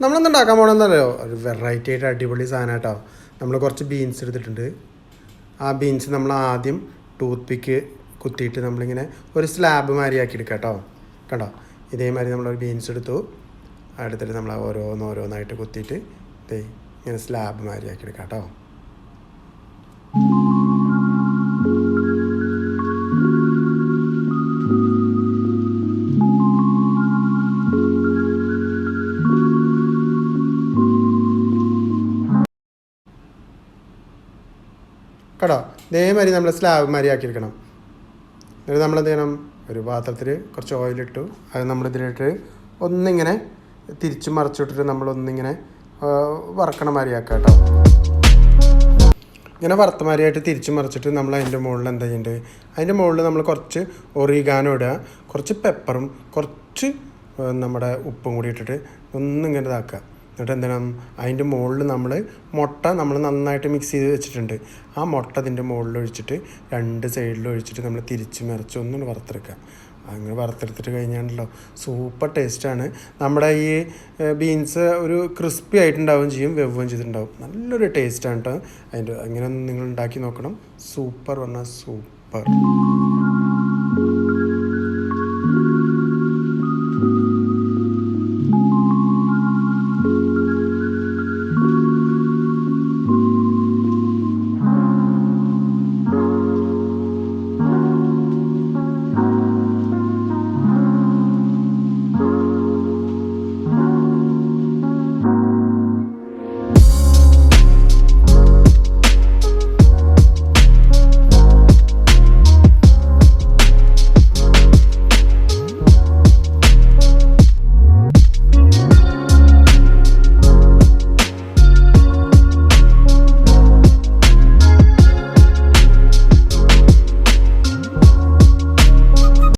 നമ്മളൊന്നും ഉണ്ടാക്കാൻ പോകണമെന്നല്ലോ ഒരു വെറൈറ്റി ആയിട്ട് അടിപൊളി സാധനം കേട്ടോ. നമ്മൾ കുറച്ച് ബീൻസ് എടുത്തിട്ടുണ്ട്. ആ ബീൻസ് നമ്മൾ ആദ്യം ടൂത്ത് പിക്ക് കുത്തിയിട്ട് നമ്മളിങ്ങനെ ഒരു സ്ലാബ് മാതിരി ആക്കി എടുക്കാം കേട്ടോ. കണ്ടോ, ഇതേമാതിരി നമ്മളൊരു ബീൻസ് എടുത്തു, എടുത്തിട്ട് നമ്മൾ ഓരോന്നായിട്ട് കുത്തിയിട്ട് ഇങ്ങനെ സ്ലാബ് മാതിരി ആക്കി എടുക്കാം കേട്ടോ. കേട്ടോ, ഇതേമാതിരി നമ്മൾ സ്ലാബ് മാതിരി ആക്കിയെടുക്കണം. എന്നിട്ട് നമ്മളെന്ത് ചെയ്യണം, ഒരു പാത്രത്തിൽ കുറച്ച് ഓയിലിട്ടു, അത് നമ്മളിതിലിട്ട് ഒന്നിങ്ങനെ തിരിച്ച് മറിച്ചിട്ടിട്ട് നമ്മളൊന്നിങ്ങനെ വറക്കണ മാതിരിയാക്കാം കേട്ടോ. ഇങ്ങനെ വറുത്ത മാതിരിയായിട്ട് തിരിച്ച് മറിച്ചിട്ട് നമ്മൾ അതിൻ്റെ മുകളിൽ എന്താ ചെയ്യുന്നുണ്ട്, അതിൻ്റെ മുകളിൽ നമ്മൾ കുറച്ച് ഒറിഗാനോ ഇടുക, കുറച്ച് പെപ്പറും കുറച്ച് നമ്മുടെ ഉപ്പും കൂടി ഇട്ടിട്ട് ഒന്നിങ്ങനെ ഇതാക്കുക. എന്നിട്ട് എന്താണ്, അതിൻ്റെ മുകളിൽ മുട്ട നമ്മൾ നന്നായിട്ട് മിക്സ് ചെയ്ത് വെച്ചിട്ടുണ്ട്. ആ മുട്ട അതിൻ്റെ മുകളിൽ ഒഴിച്ചിട്ട് രണ്ട് സൈഡിലും ഒഴിച്ചിട്ട് നമ്മൾ തിരിച്ച് മറിച്ച് ഒന്നും വറുത്തെടുക്കുക. അങ്ങനെ വറുത്തെടുത്തിട്ട് കഴിഞ്ഞാണല്ലോ സൂപ്പർ ടേസ്റ്റാണ്. നമ്മുടെ ഈ ബീൻസ് ഒരു ക്രിസ്പി ആയിട്ടുണ്ടാവുകയും ചെയ്യും, വെവുകയും ചെയ്തിട്ടുണ്ടാവും. നല്ലൊരു ടേസ്റ്റാണ് കേട്ടോ അതിൻ്റെ. അങ്ങനെ ഒന്ന് നിങ്ങൾ ഉണ്ടാക്കി നോക്കണം. സൂപ്പർ പറഞ്ഞാൽ സൂപ്പർ.